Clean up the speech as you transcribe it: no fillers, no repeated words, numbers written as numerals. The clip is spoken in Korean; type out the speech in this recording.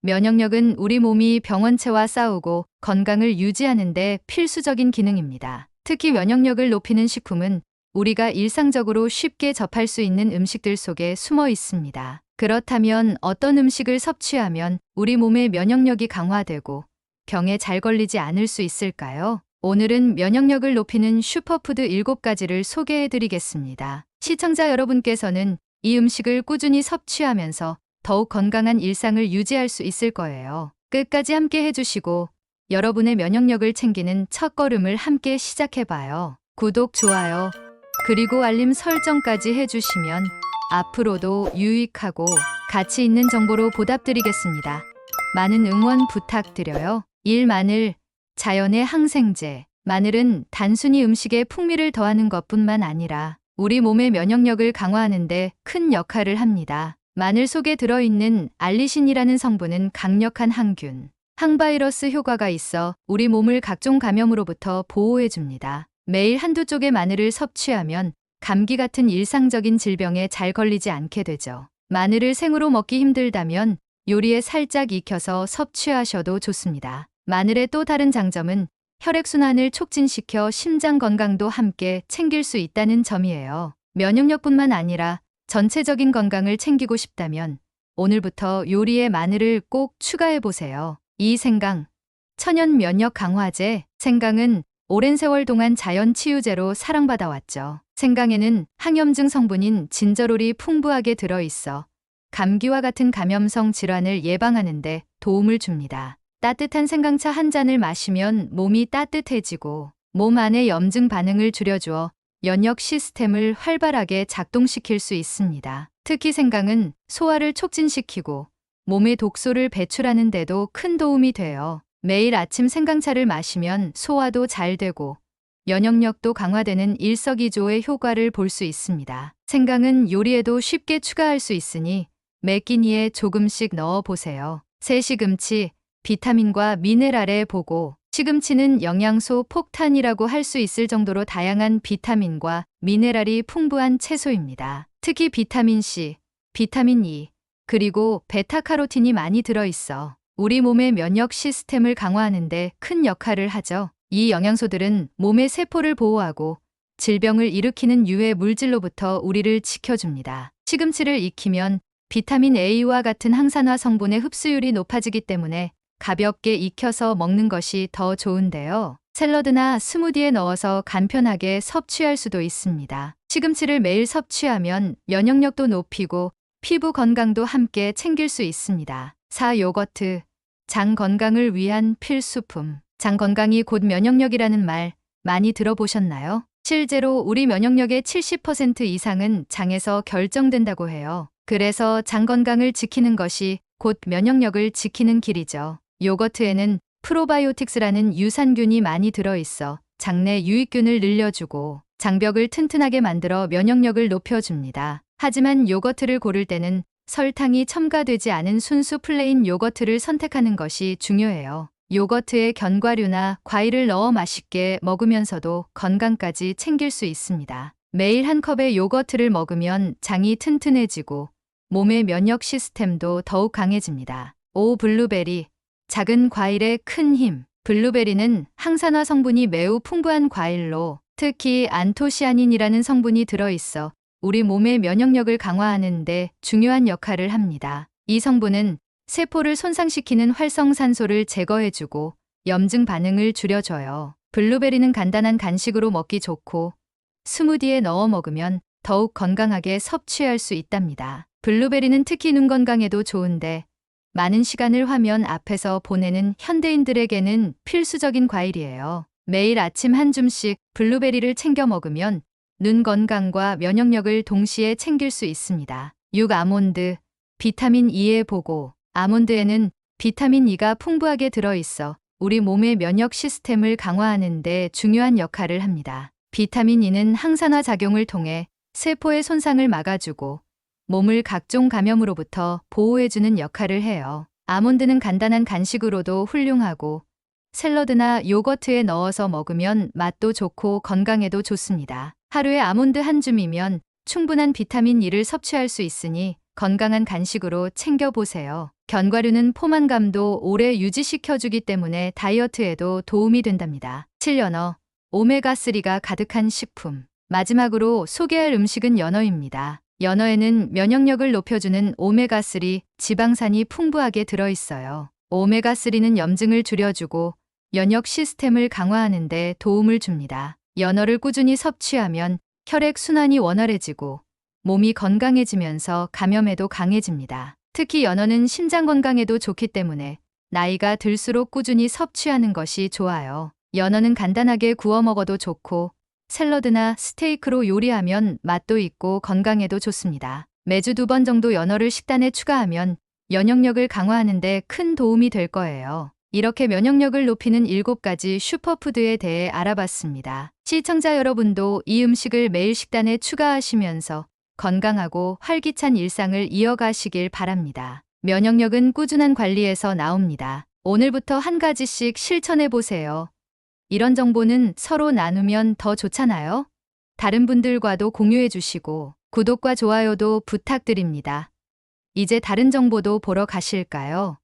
면역력은 우리 몸이 병원체와 싸우고 건강을 유지하는 데 필수적인 기능입니다. 특히 면역력을 높이는 식품은 우리가 일상적으로 쉽게 접할 수 있는 음식들 속에 숨어 있습니다. 그렇다면 어떤 음식을 섭취하면 우리 몸의 면역력이 강화되고 병에 잘 걸리지 않을 수 있을까요? 오늘은 면역력을 높이는 슈퍼푸드 7가지를 소개해 드리겠습니다. 시청자 여러분께서는 이 음식을 꾸준히 섭취하면서 더욱 건강한 일상을 유지할 수 있을 거예요. 끝까지 함께 해주시고 여러분의 면역력을 챙기는 첫걸음을 함께 시작해봐요. 구독, 좋아요, 그리고 알림 설정까지 해주시면 앞으로도 유익하고 가치 있는 정보로 보답드리겠습니다. 많은 응원 부탁드려요. 1. 마늘, 자연의 항생제. 마늘은 단순히 음식에 풍미를 더하는 것뿐만 아니라 우리 몸의 면역력을 강화하는 데 큰 역할을 합니다. 마늘 속에 들어있는 알리신이라는 성분은 강력한 항균, 항바이러스 효과가 있어 우리 몸을 각종 감염으로부터 보호해줍니다. 매일 한두 쪽의 마늘을 섭취하면 감기 같은 일상적인 질병에 잘 걸리지 않게 되죠. 마늘을 생으로 먹기 힘들다면 요리에 살짝 익혀서 섭취하셔도 좋습니다. 마늘의 또 다른 장점은 혈액순환을 촉진시켜 심장 건강도 함께 챙길 수 있다는 점이에요. 면역력뿐만 아니라 전체적인 건강을 챙기고 싶다면 오늘부터 요리에 마늘을 꼭 추가해보세요. 2. 생강, 천연 면역 강화제. 생강은 오랜 세월 동안 자연 치유제로 사랑받아왔죠. 생강에는 항염증 성분인 진저롤이 풍부하게 들어있어 감기와 같은 감염성 질환을 예방하는 데 도움을 줍니다. 따뜻한 생강차 한 잔을 마시면 몸이 따뜻해지고 몸 안의 염증 반응을 줄여주어 면역 시스템을 활발하게 작동시킬 수 있습니다. 특히 생강은 소화를 촉진시키고 몸의 독소를 배출하는 데도 큰 도움이 돼요. 매일 아침 생강차를 마시면 소화도 잘 되고 면역력도 강화되는 일석이조의 효과를 볼 수 있습니다. 생강은 요리에도 쉽게 추가할 수 있으니 매 끼니에 조금씩 넣어보세요. 3. 시금치, 비타민과 미네랄의 보고. 시금치는 영양소 폭탄이라고 할 수 있을 정도로 다양한 비타민과 미네랄이 풍부한 채소입니다. 특히 비타민 C, 비타민 E, 그리고 베타카로틴이 많이 들어있어 우리 몸의 면역 시스템을 강화하는 데 큰 역할을 하죠. 이 영양소들은 몸의 세포를 보호하고 질병을 일으키는 유해 물질로부터 우리를 지켜줍니다. 시금치를 익히면 비타민 A와 같은 항산화 성분의 흡수율이 높아지기 때문에 가볍게 익혀서 먹는 것이 더 좋은데요. 샐러드나 스무디에 넣어서 간편하게 섭취할 수도 있습니다. 시금치를 매일 섭취하면 면역력도 높이고 피부 건강도 함께 챙길 수 있습니다. 4. 요거트, 장 건강을 위한 필수품. 장 건강이 곧 면역력이라는 말 많이 들어보셨나요? 실제로 우리 면역력의 70% 이상은 장에서 결정된다고 해요. 그래서 장 건강을 지키는 것이 곧 면역력을 지키는 길이죠. 요거트에는 프로바이오틱스라는 유산균이 많이 들어있어 장내 유익균을 늘려주고 장벽을 튼튼하게 만들어 면역력을 높여줍니다. 하지만 요거트를 고를 때는 설탕이 첨가되지 않은 순수 플레인 요거트를 선택하는 것이 중요해요. 요거트에 견과류나 과일을 넣어 맛있게 먹으면서도 건강까지 챙길 수 있습니다. 매일 한 컵의 요거트를 먹으면 장이 튼튼해지고 몸의 면역 시스템도 더욱 강해집니다. 5. 블루베리, 작은 과일의 큰 힘. 블루베리는 항산화 성분이 매우 풍부한 과일로 특히 안토시아닌이라는 성분이 들어있어 우리 몸의 면역력을 강화하는 데 중요한 역할을 합니다. 이 성분은 세포를 손상시키는 활성산소를 제거해주고 염증 반응을 줄여줘요. 블루베리는 간단한 간식으로 먹기 좋고 스무디에 넣어 먹으면 더욱 건강하게 섭취할 수 있답니다. 블루베리는 특히 눈 건강에도 좋은데 많은 시간을 화면 앞에서 보내는 현대인들에게는 필수적인 과일이에요. 매일 아침 한 줌씩 블루베리를 챙겨 먹으면 눈 건강과 면역력을 동시에 챙길 수 있습니다. 6. 아몬드, 비타민 E의 보고. 아몬드에는 비타민 E가 풍부하게 들어있어 우리 몸의 면역 시스템을 강화하는 데 중요한 역할을 합니다. 비타민 E는 항산화 작용을 통해 세포의 손상을 막아주고 몸을 각종 감염으로부터 보호해주는 역할을 해요. 아몬드는 간단한 간식으로도 훌륭하고 샐러드나 요거트에 넣어서 먹으면 맛도 좋고 건강에도 좋습니다. 하루에 아몬드 한 줌이면 충분한 비타민 E를 섭취할 수 있으니 건강한 간식으로 챙겨보세요. 견과류는 포만감도 오래 유지시켜주기 때문에 다이어트에도 도움이 된답니다. 7. 연어. 오메가3가 가득한 식품. 마지막으로 소개할 음식은 연어입니다. 연어에는 면역력을 높여주는 오메가3 지방산이 풍부하게 들어있어요. 오메가3는 염증을 줄여주고 면역 시스템을 강화하는 데 도움을 줍니다. 연어를 꾸준히 섭취하면 혈액 순환이 원활해지고 몸이 건강해지면서 감염에도 강해집니다. 특히 연어는 심장 건강에도 좋기 때문에 나이가 들수록 꾸준히 섭취하는 것이 좋아요. 연어는 간단하게 구워 먹어도 좋고 샐러드나 스테이크로 요리하면 맛도 있고 건강에도 좋습니다. 매주 2번 정도 연어를 식단에 추가하면 면역력을 강화하는 데 큰 도움이 될 거예요. 이렇게 면역력을 높이는 7가지 슈퍼푸드에 대해 알아봤습니다. 시청자 여러분도 이 음식을 매일 식단에 추가하시면서 건강하고 활기찬 일상을 이어가시길 바랍니다. 면역력은 꾸준한 관리에서 나옵니다. 오늘부터 한 가지씩 실천해 보세요. 이런 정보는 서로 나누면 더 좋잖아요? 다른 분들과도 공유해 주시고 구독과 좋아요도 부탁드립니다. 이제 다른 정보도 보러 가실까요?